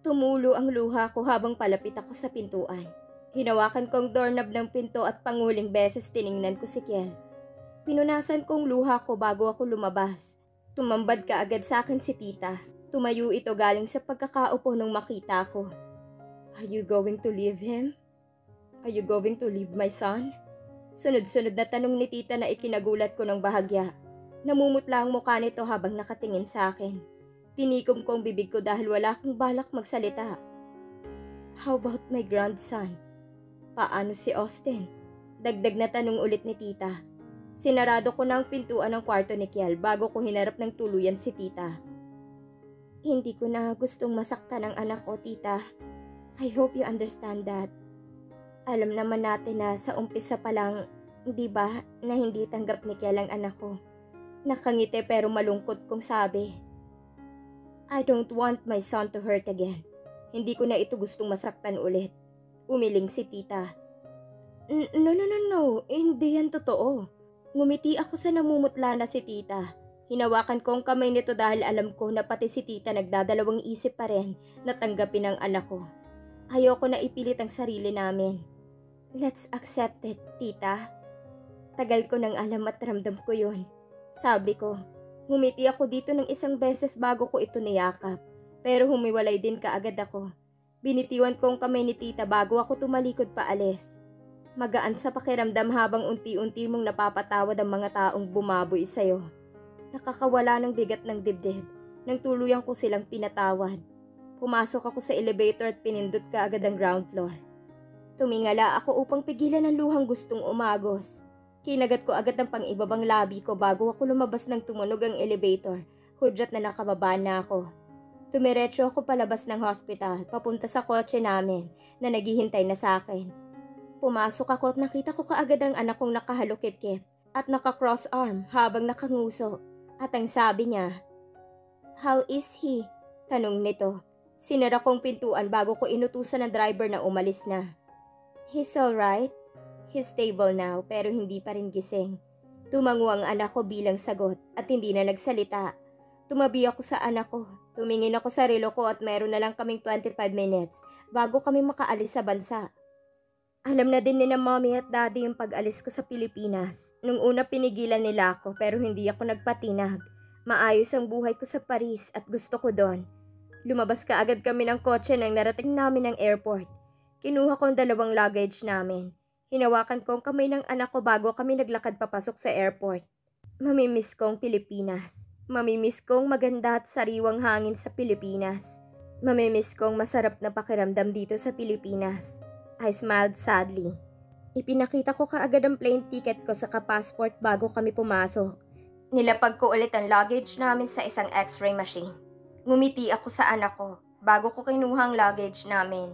Tumulo ang luha ko habang palapit ako sa pintuan. Hinawakan kong doorknob ng pinto at panguling beses tiningnan ko si Kiel. Pinunasan kong luha ko bago ako lumabas. Tumambad ka agad sa akin si tita. Tumayo ito galing sa pagkakaupo nung makita ko. Are you going to leave him? Are you going to leave my son? Sunod-sunod na tanong ni tita na ikinagulat ko ng bahagya. Namumutla ang mukha nito habang nakatingin sa akin. Tinikom ko ang bibig ko dahil wala akong balak magsalita. How about my grandson? Paano si Austin? Dagdag na tanong ulit ni tita. Sinarado ko na ang pintuan ng kwarto ni Kiel bago ko hinarap ng tuluyan si tita. Hindi ko na gustong masaktan ang anak ko, tita. I hope you understand that. Alam naman natin na sa umpisa pa lang, di ba, na hindi tanggap ni Kiel ang anak ko. Nakangiti pero malungkot kong sabi. I don't want my son to hurt again. Hindi ko na ito gustong masaktan ulit. Umiling si tita. No. Hindi yan totoo. Ngumiti ako sa namumutla na si tita. Hinawakan ko ang kamay nito dahil alam ko na pati si tita nagdadalawang isip pa rin na tanggapin ang anak ko. Ayoko na ipilit ang sarili namin. Let's accept it, tita. Tagal ko nang alam at ramdam ko yun. Sabi ko. Ngumiti ako dito ng isang beses bago ko ito niyakap. Pero humiwalay din kaagad ako. Binitiwan ko ang kamay ni tita bago ako tumalikod paalis. Magaan sa pakiramdam habang unti-unti mong napapatawad ang mga taong bumaboy sa'yo. Nakakawala ng bigat ng dibdib. Nang tuluyan ko silang pinatawad. Pumasok ako sa elevator at pinindot kaagad ang ground floor. Tumingala ako upang pigilan ang luhang gustong umagos. Kinagat ko agad ang pang-ibabang labi ko bago ako lumabas ng tumunog ang elevator. Hudyat na nakababa na ako. Tumiretso ako palabas ng hospital, papunta sa kotse namin na naghihintay na sa akin. Pumasok ako at nakita ko kaagad ang anak kong nakahalukip-kip at naka-cross arm habang nakanguso. At ang sabi niya, "How is he?" Tanong nito. Sinara kong pintuan bago ko inutusan ng driver na umalis na. "He's alright. He's stable now pero hindi pa rin gising." Tumango ang anak ko bilang sagot at hindi na nagsalita. Tumabi ako sa anak ko. Tumingin ako sa relo ko at meron na lang kaming 25 minutes bago kami makaalis sa bansa. Alam na din ni na mommy at daddy yung pag-alis ko sa Pilipinas. Nung una pinigilan nila ako pero hindi ako nagpatinag. Maayos ang buhay ko sa Paris at gusto ko doon. Lumabas kaagad kami ng kotse nang narating namin ang airport. Kinuha ko ang 2 luggage namin. Hinawakan ko ang kamay ng anak ko bago kami naglakad papasok sa airport. Mamimiss kong Pilipinas. Mamimiss kong maganda at sariwang hangin sa Pilipinas. Mamimiss kong masarap na pakiramdam dito sa Pilipinas. I smiled sadly. Ipinakita ko kaagad ang plane ticket ko sa passport bago kami pumasok. Nilapag ko ulit ang luggage namin sa isang x-ray machine. Ngumiti ako sa anak ko bago ko kinuha ang luggage namin.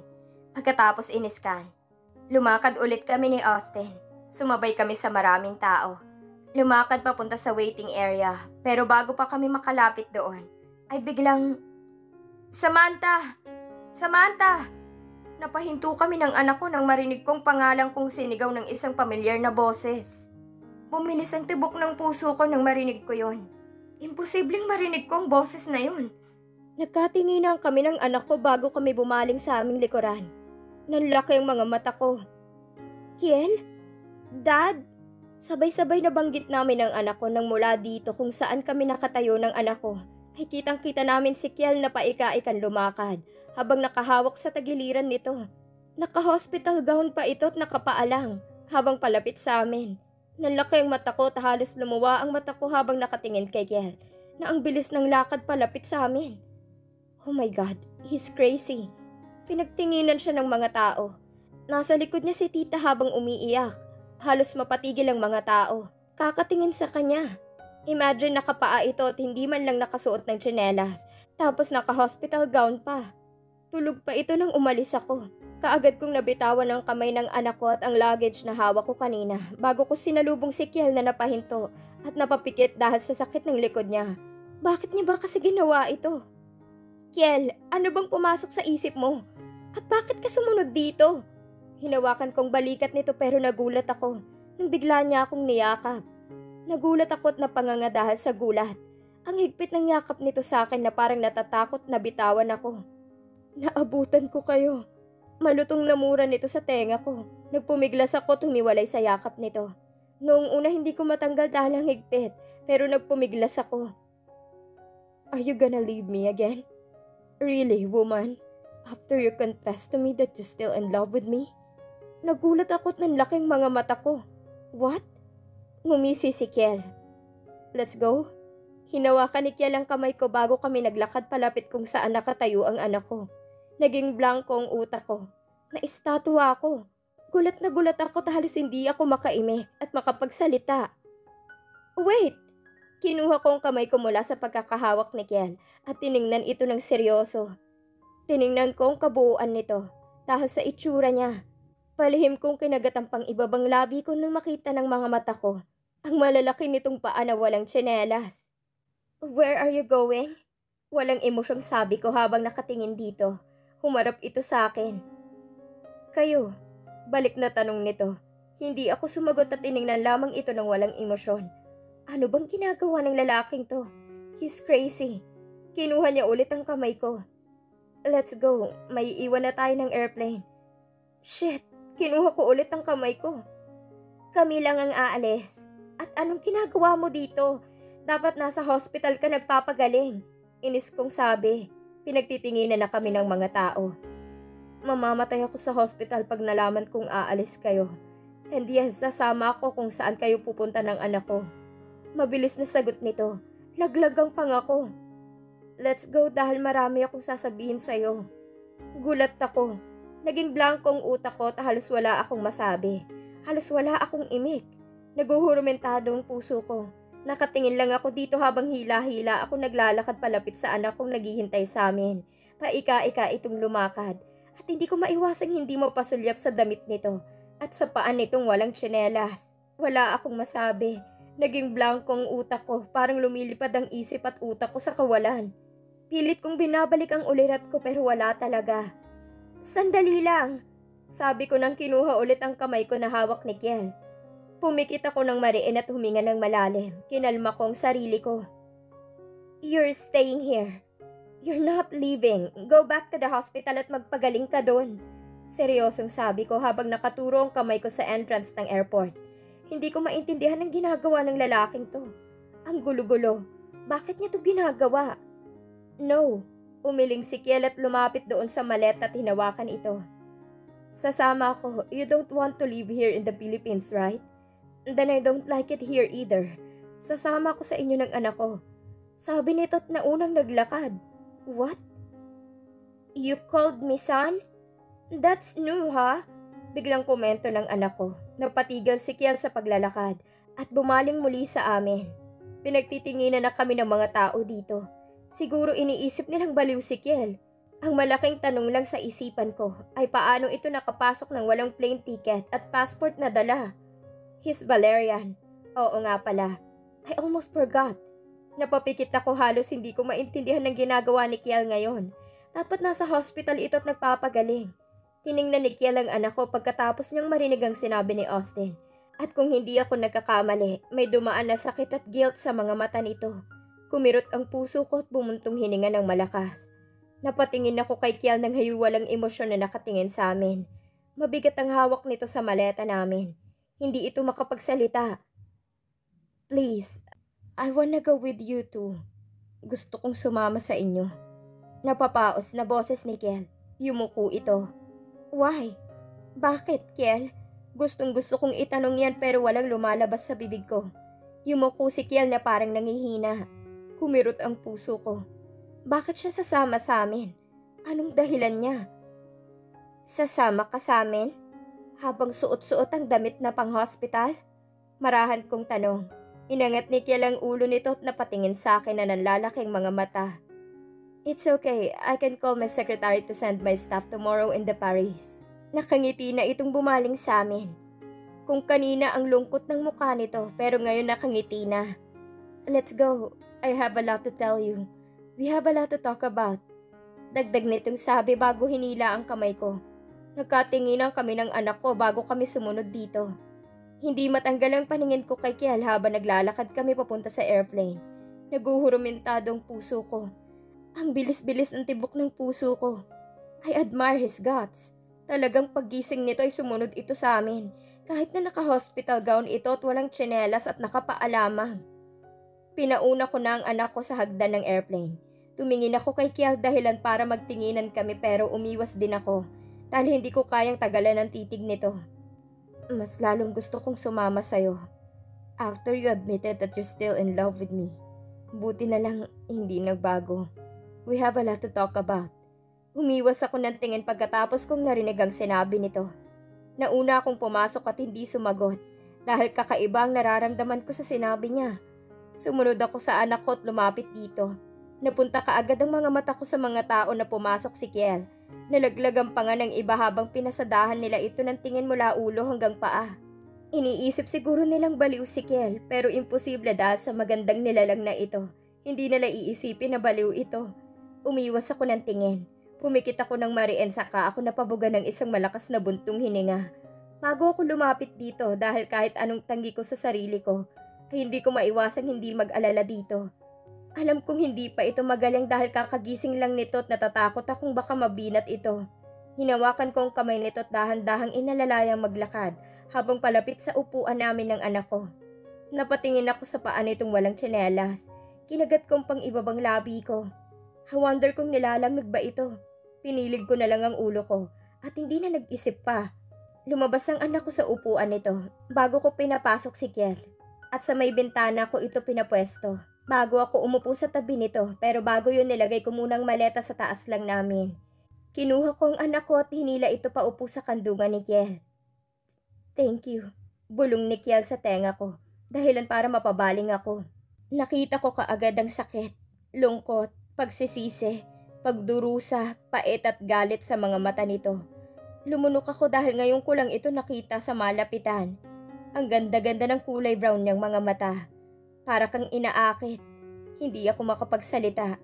Pagkatapos iniskan. Lumakad ulit kami ni Austin. Sumabay kami sa maraming tao. Lumakad papunta sa waiting area. Pero bago pa kami makalapit doon, ay biglang, Samantha! Samantha! Napahinto kami ng anak ko nang marinig kong pangalan kong sinigaw ng isang pamilyar na boses. Bumilis ang tibok ng puso ko nang marinig ko yon. Imposibleng marinig ko ang boses na yon. Nagkatinginan kami ng anak ko bago kami bumaling sa aming likuran. Nanlaki ang mga mata ko. Kiel? Dad? Sabay-sabay nabanggit namin ang anak ko nang mula dito kung saan kami nakatayo ng anak ko. Ay kitang-kita namin si Kiel na paika-ikan lumakad habang nakahawak sa tagiliran nito. Naka-hospital gown pa ito at nakapaalang habang palapit sa amin. Nanlaki ang mata ko at halos lumuwa ang mata ko habang nakatingin kay Kiel na ang bilis ng lakad palapit sa amin. Oh my God, he's crazy. Pinagtinginan siya ng mga tao. Nasa likod niya si tita habang umiiyak. Halos mapatigil ang mga tao. Kakatingin sa kanya. Imagine nakapaa ito at hindi man lang nakasuot ng tsinelas. Tapos naka-hospital gown pa. Tulog pa ito nang umalis ako. Kaagad kong nabitawan ang kamay ng anak ko at ang luggage na hawak ko kanina bago ko sinalubong si Kiel na napahinto at napapikit dahil sa sakit ng likod niya. Bakit niya ba kasi ginawa ito? Kiel, ano bang pumasok sa isip mo? At bakit ka sumunod dito? Hinawakan kong balikat nito pero nagulat ako nang bigla niya akong niyakap. Nagulat ako at napanganga dahil sa gulat. Ang higpit ng yakap nito sa akin na parang natatakot na bitawan ako. Naabutan ko kayo. Malutong na mura nito sa tenga ko. Nagpumiglas ako tumiwalay sa yakap nito. Noong una hindi ko matanggal dahil ang higpit, pero nagpumiglas ako. Are you gonna leave me again? Really, woman? After you confessed to me that you're still in love with me? Nagulat ako't nanlaking mga mata ko. What? Ngumisi si Kiel. Let's go. Hinawakan ni Kiel ang kamay ko bago kami naglakad palapit kung saan nakatayo ang anak ko. Naging blanko ang utak ko. Naistatwa ako. Gulat na gulat ako halos hindi ako makaimik at makapagsalita. Wait! Kinuha ko ang kamay ko mula sa pagkakahawak ni Kiel at tiningnan ito ng seryoso. Tiningnan ko ang kabuuan nito dahil sa itsura niya. Palihim kong kinagat ang pang-ibabang labi ko nang makita ng mga mata ko ang malalaki nitong paa na walang tsinelas. Where are you going? Walang emosyong sabi ko habang nakatingin dito. Humarap ito sa akin. Kayo, balik na tanong nito. Hindi ako sumagot at tiningnan lamang ito ng walang emosyon. Ano bang ginagawa ng lalaking to? He's crazy. Kinuha niya ulit ang kamay ko. Let's go, may iwan na tayo ng airplane. Shit, kinuha ko ulit ang kamay ko. Kami lang ang aalis. At anong ginagawa mo dito? Dapat nasa hospital ka nagpapagaling. Inis kong sabi. Pinagtitinginan na kami ng mga tao. Mamamatay ako sa hospital pag nalaman kong aalis kayo. And yes, sasama ako kung saan kayo pupunta ng anak ko. Mabilis na sagot nito. Laglag ang pangako. Let's go dahil marami akong sasabihin sa'yo. Gulat ako. Naging blankong utak ko at halos wala akong masabi. Halos wala akong imik. Naguhurumentado ang puso ko. Nakatingin lang ako dito habang hila-hila ako naglalakad palapit sa anak kong naghihintay sa amin. Paika-ika itong lumakad. At hindi ko maiwasang hindi mapasulyap sa damit nito. At sa paan nitong walang tsinelas. Wala akong masabi. Naging blankong utak ko. Parang lumilipad ang isip at utak ko sa kawalan. Pilit kong binabalik ang ulirat ko pero wala talaga. Sandali lang. Sabi ko nang kinuha ulit ang kamay ko na hawak ni Kiel. Pumikit ako ng mariin at huminga ng malalim. Kinalma ko ang sarili ko. You're staying here. You're not leaving. Go back to the hospital at magpagaling ka doon. Seryosong sabi ko habang nakaturo ang kamay ko sa entrance ng airport. Hindi ko maintindihan ang ginagawa ng lalaking to. Ang gulo-gulo. Bakit niya to ginagawa? No. Umiling si Kiel at lumapit doon sa maleta at hinawakan ito. Sasama ako. You don't want to live here in the Philippines, right? Then I don't like it here either. Sasama ko sa inyo ng anak ko. Sabi nito at naunang naglakad. What? You called me son? That's new, ha? Biglang komento ng anak ko. Napatigal si Kiel sa paglalakad at bumaling muli sa amin. Pinagtitinginan na kami ng mga tao dito. Siguro iniisip nilang baliw si Kiel. Ang malaking tanong lang sa isipan ko ay paano ito nakapasok ng walang plane ticket at passport na dala. He's Valerian. Oo nga pala. I almost forgot. Napapikit ako halos hindi ko maintindihan ng ginagawa ni Kiel ngayon. Dapat nasa hospital ito at nagpapagaling. Tiningnan ni Kiel ang anak ko pagkatapos niyang marinig ang sinabi ni Austin. At kung hindi ako nagkakamali, may dumaan na sakit at guilt sa mga mata nito. Kumirot ang puso ko at bumuntong hininga ng malakas. Napatingin ako kay Kiel ng hayuwalang emosyon na nakatingin sa amin. Mabigat ang hawak nito sa maleta namin. Hindi ito makapagsalita. Please, I wanna go with you too. Gusto kong sumama sa inyo. Napapaos na boses ni Kiel. Yumuko ito. Why? Bakit, Kiel? Gustong gusto kong itanong yan pero walang lumalabas sa bibig ko. Yumuko si Kiel na parang nangihina. Kumirot ang puso ko. Bakit siya sasama sa amin? Anong dahilan niya? Sasama ka sa amin? Habang suot-suot ang damit na pang-hospital? Marahan kong tanong. Inangat ni Kiel ang ulo nito at napatingin sa akin na nanlalaking mga mata. It's okay. I can call my secretary to send my staff tomorrow in the Paris. Nakangiti na itong bumaling sa amin. Kung kanina ang lungkot ng mukha nito pero ngayon nakangiti na. Let's go. I have a lot to tell you. We have a lot to talk about. Dagdag nitong sabi bago hinila ang kamay ko. Nagkatinginan kami ng anak ko bago kami sumunod dito. Hindi matanggal ang paningin ko kay Kiel habang naglalakad kami papunta sa airplane. Naguhurumintado ang puso ko. Ang bilis-bilis ng tibok ng puso ko. I admire his guts. Talagang paggising nito ay sumunod ito sa amin. Kahit na naka-hospital gown ito at walang tsinelas at nakapaalamang. Pinauna ko na ang anak ko sa hagdan ng airplane. Tumingin ako kay Kiel dahilan para magtinginan kami pero umiwas din ako. Dahil hindi ko kayang tagalan ng titig nito. Mas lalong gusto kong sumama sa'yo. After you admitted that you're still in love with me. Buti na lang hindi nagbago. We have a lot to talk about. Umiwas ako ng tingin pagkatapos kong narinig ang sinabi nito. Nauna akong pumasok at hindi sumagot dahil kakaiba ang nararamdaman ko sa sinabi niya. Sumunod ako sa anak ko at lumapit dito. Napunta kaagad ang mga mata ko sa mga tao na pumasok si Kiel. Nalaglag ang panga ng iba habang pinasadahan nila ito ng tingin mula ulo hanggang paa. Iniisip siguro nilang baliw si Kiel pero imposible dahil sa magandang nilalang na ito. Hindi nila iisipin na baliw ito. Umiwas ako ng tingin. Pumikit ako ng mariin saka ako napabuga ng isang malakas na buntong hininga. Bago ako lumapit dito dahil kahit anong tanggi ko sa sarili ko, ay hindi ko maiwasang hindi mag-alala dito. Alam kong hindi pa ito magaling dahil kakagising lang nito at natatakot akong baka mabinat ito. Hinawakan ko ang kamay nito at dahan-dahang inalalayang maglakad habang palapit sa upuan namin ng anak ko. Napatingin ako sa paa nitong walang tsinelas. Kinagat kong pang ibabang labi ko. I wonder kung nilalamig ba ito. Pinilig ko na lang ang ulo ko at hindi na nag-isip pa. Lumabas ang anak ko sa upuan nito bago ko pinapasok si Kiel. At sa may bintana ko ito pinapwesto. Bago ako umupo sa tabi nito pero bago yun nilagay ko munang maleta sa taas lang namin. Kinuha ko ang anak ko at hinila ito pa upo sa kandungan ni Kiel. Thank you. Bulong ni Kiel sa tenga ko. Dahilan para mapabaling ako. Nakita ko kaagad ang sakit, lungkot, pagsisisi, pagdurusa, pait at galit sa mga mata nito. Lumunok ako dahil ngayon ko lang ito nakita sa malapitan. Ang ganda-ganda ng kulay brown niyang mga mata. Para kang inaakit. Hindi ako makapagsalita.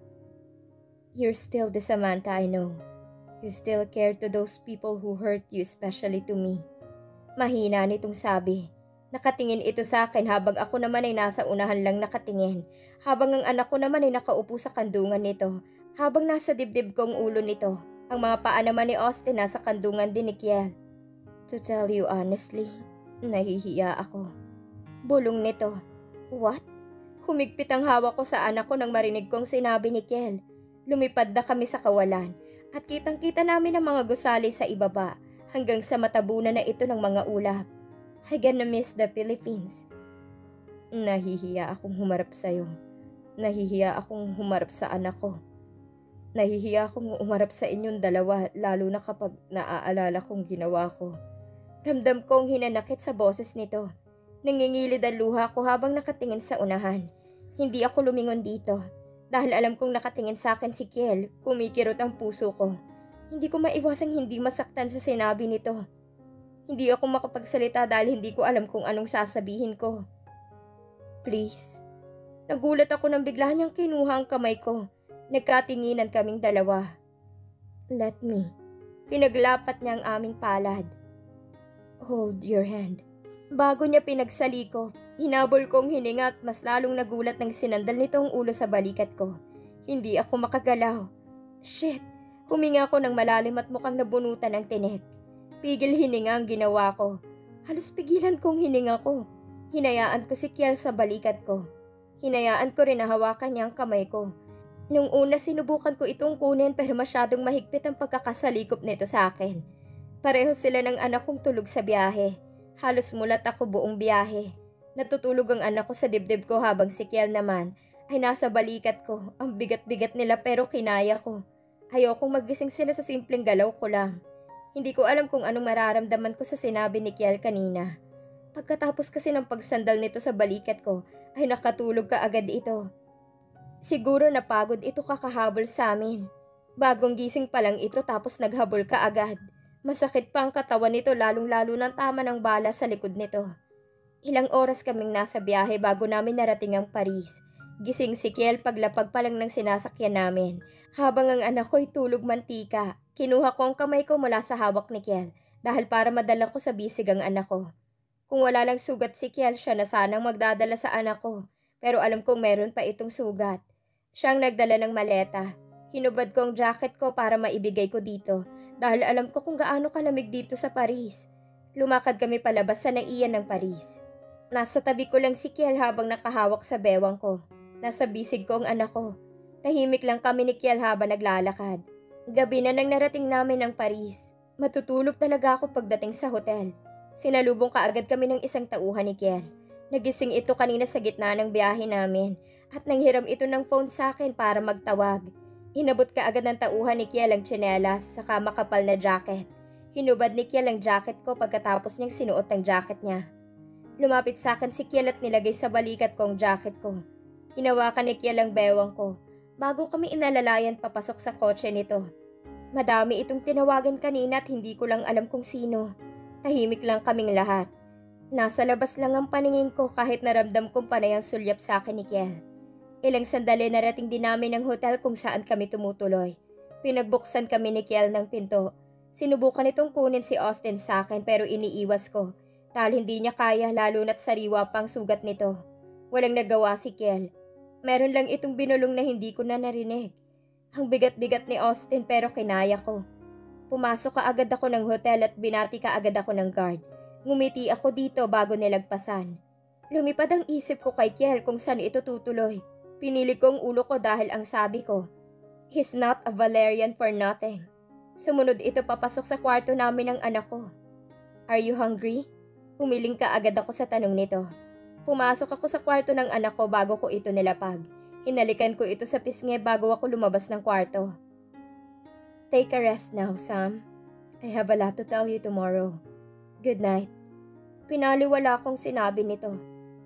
You're still the Samantha I know. You still care to those people who hurt you, especially to me. Mahina nitong sabi. Nakatingin ito sa akin habang ako naman ay nasa unahan lang nakatingin. Habang ang anak ko naman ay nakaupo sa kandungan nito. Habang nasa dibdib ko ang ulo nito. Ang mga paa naman ni Austin nasa kandungan din ni Kiel. To tell you honestly, nahihiya ako. Bulong nito. What? Humigpit ang hawak ko sa anak ko nang marinig kong sinabi ni Kiel. Lumipad na kami sa kawalan at kitang-kita namin ang mga gusali sa ibaba hanggang sa matabunan na ito ng mga ulap. I gonna miss the Philippines. Nahihiya akong humarap sa'yo. Nahihiya akong humarap sa anak ko. Nahihiya akong umarap sa inyong dalawa lalo na kapag naaalala kong ginawa ko. Ramdam kong hinanakit sa boses nito. Nangingilid ang luha ko habang nakatingin sa unahan. Hindi ako lumingon dito. Dahil alam kong nakatingin sa akin si Kiel, kumikirot ang puso ko. Hindi ko maiwasang hindi masaktan sa sinabi nito. Hindi ako makapagsalita dahil hindi ko alam kung anong sasabihin ko. Please. Nagulat ako nang bigla niyang kinuha ang kamay ko. Nagkatinginan kaming dalawa. Let me. Pinaglapat niya ang aming palad. Hold your hand. Bago niya pinagsaliko, hinabol kong hininga at mas lalong nagulat nang sinandal nito ang ulo sa balikat ko. Hindi ako makagalaw. Shit! Huminga ako ng malalim at mukhang nabunutan ng tinik. Pigil hininga ang ginawa ko. Halos pigilan kong hininga ko. Hinayaan ko si Kiel sa balikat ko. Hinayaan ko rin na hawakan niya ang kamay ko. Nung una sinubukan ko itong kunin pero masyadong mahigpit ang pagkakasalikop nito sa akin. Pareho sila ng anak kong tulog sa biyahe. Halos mulat ako buong biyahe. Natutulog ang anak ko sa dibdib ko habang si Kiel naman ay nasa balikat ko. Ang bigat-bigat nila pero kinaya ko. Ayokong magising sila sa simpleng galaw ko lang. Hindi ko alam kung anong mararamdaman ko sa sinabi ni Kiel kanina. Pagkatapos kasi ng pagsandal nito sa balikat ko ay nakatulog ka agad ito. Siguro napagod ito kakahabol sa amin. Bagong gising pa lang ito tapos naghabol ka agad. Masakit pa ang katawan nito lalong-lalo ng tama ng bala sa likod nito. Ilang oras kaming nasa biyahe bago namin narating ang Paris. Gising si Kiel paglapag pa lang ng sinasakyan namin. Habang ang anak ko'y tulog mantika, kinuha ko ang kamay ko mula sa hawak ni Kiel dahil para madala ko sa bisig ang anak ko. Kung wala lang sugat si Kiel, siya na sanang magdadala sa anak ko. pero alam kong meron pa itong sugat. Siyang nagdala ng maleta. Hinubad ko ang jacket ko para maibigay ko dito dahil alam ko kung gaano kalamig dito sa Paris. Lumakad kami palabas sa naiyan ng Paris. Nasa tabi ko lang si Kiel habang nakahawak sa bewang ko. Nasa bisig ko ang anak ko. Tahimik lang kami ni Kiel habang naglalakad. Gabi na nang narating namin ang Paris. Matutulog talaga ako pagdating sa hotel. Sinalubong kaagad kami ng isang tauhan ni Kiel. Nagising ito kanina sa gitna ng biyahe namin at nanghiram ito ng phone sa akin para magtawag. Inabot kaagad ng tauhan ni Kiel ang tsinelas saka makapal na jacket. Hinubad ni Kiel ang jacket ko pagkatapos niyang sinuot ang jacket niya. Lumapit sa akin si Kiel at nilagay sa balikat ko ang jacket ko. Hinawakan ni Kiel ang bewang ko bago kami inalalayan papasok sa kotse nito. Madami itong tinawagan kanina at hindi ko lang alam kung sino. Tahimik lang kaming lahat. Nasa labas lang ang paningin ko kahit naramdam kong panay ang sulyap sa akin ni Kiel. Ilang sandali narating din namin ang hotel kung saan kami tumutuloy. Pinagbuksan kami ni Kiel ng pinto. Sinubukan itong kunin si Austin sa akin pero iniiwas ko. Dahil hindi niya kaya lalo na't sariwa pang sugat nito. Walang nagawa si Kiel. Meron lang itong binulong na hindi ko na narinig. Ang bigat-bigat ni Austin pero kinaya ko. Pumasok kaagad ako ng hotel at binati kaagad ako ng guard. Ngumiti ako dito bago nilagpasan. Lumipad ang isip ko kay Kiel kung saan ito tutuloy. Pinili ko ang ulo ko dahil ang sabi ko, "He's not a Valerian for nothing." Sumunod ito papasok sa kwarto namin ng anak ko. "Are you hungry?" Humiling kaagad ako sa tanong nito. Pumasok ako sa kwarto ng anak ko bago ko ito nilapag. Hinalikan ko ito sa pisngi bago ako lumabas ng kwarto. "Take a rest now, Sam. I have a lot to tell you tomorrow. Good night." Pinaliwala akong sinabi nito.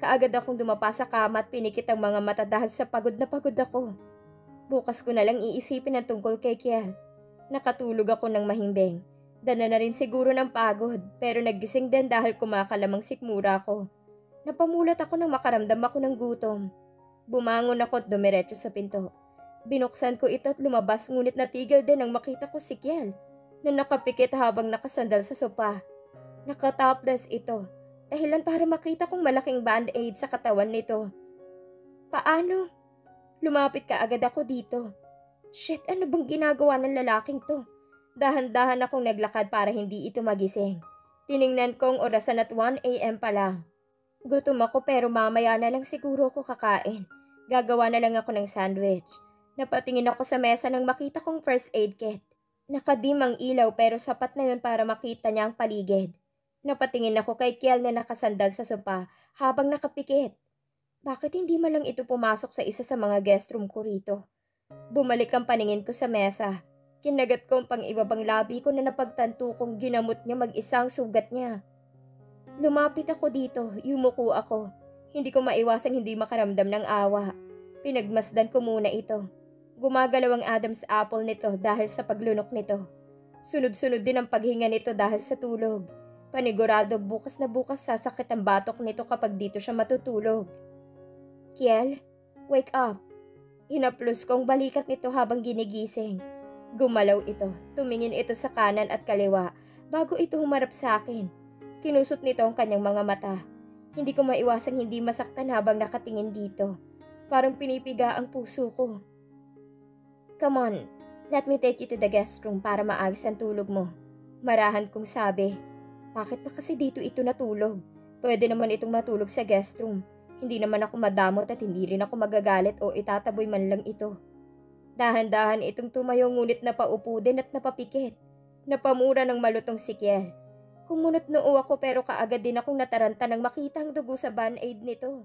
Kaagad akong dumapa sa kama at pinikit ang mga mata dahil sa pagod na pagod ako. Bukas ko na lang iisipin ang tungkol kay Kiel. Nakatulog ako ng mahimbing. Dala na rin siguro ng pagod pero nagising din dahil kumakalamang sikmura ko. Napamulat ako nang makaramdam ako ng gutom. Bumangon ako at dumiretso sa pinto. Binuksan ko ito at lumabas ngunit natigil din nang makita ko si Kiel na nakapikit habang nakasandal sa sopa. Nakatopless ito. Dahilan para makita kong malaking band-aid sa katawan nito. "Paano?" Lumapit kaagad ako dito. Shit, ano bang ginagawa ng lalaking to? Dahan-dahan akong naglakad para hindi ito magising. Tiningnan ko ang orasan at 1 a.m. pa lang. Gutom ako pero mamaya na lang siguro ako kakain. Gagawa na lang ako ng sandwich. Napatingin ako sa mesa nang makita kong first aid kit. Nakadim ang ilaw pero sapat na yun para makita niya ang paligid. Napatingin ako kay Kiel na nakasandal sa sopa habang nakapikit. Bakit hindi man lang ito pumasok sa isa sa mga guest room ko rito? Bumalik ang paningin ko sa mesa. Kinagat ko ang pang-ibabang labi ko na napagtanto kong ginamot niya mag-isang sugat niya. Lumapit ako dito, yumuko ako. Hindi ko maiwasang hindi makaramdam ng awa. Pinagmasdan ko muna ito. Gumagalaw ang Adam's apple nito dahil sa paglunok nito. Sunod-sunod din ang paghinga nito dahil sa tulog. Panigurado bukas na bukas sasakit ang batok nito kapag dito siya matutulog. "Kiel, wake up." Hinaplos kong balikat nito habang ginigising. Gumalaw ito, tumingin ito sa kanan at kaliwa bago ito humarap sa akin. Kinusot nito ang kanyang mga mata. Hindi ko maiwasang hindi masaktan habang nakatingin dito. Parang pinipiga ang puso ko. "Come on, let me take you to the guest room para maayos ang tulog mo." Marahan kong sabi. Bakit pa kasi dito ito natulog? Pwede naman itong matulog sa guest room. Hindi naman ako madamot at hindi rin ako magagalit o itataboy man lang ito. Dahan-dahan itong tumayo ngunit napaupo din at napapikit. Napamura ng malutong si Kiel. Kumunot noo ako pero kaagad din akong nataranta nang makita ang dugo sa band-aid nito.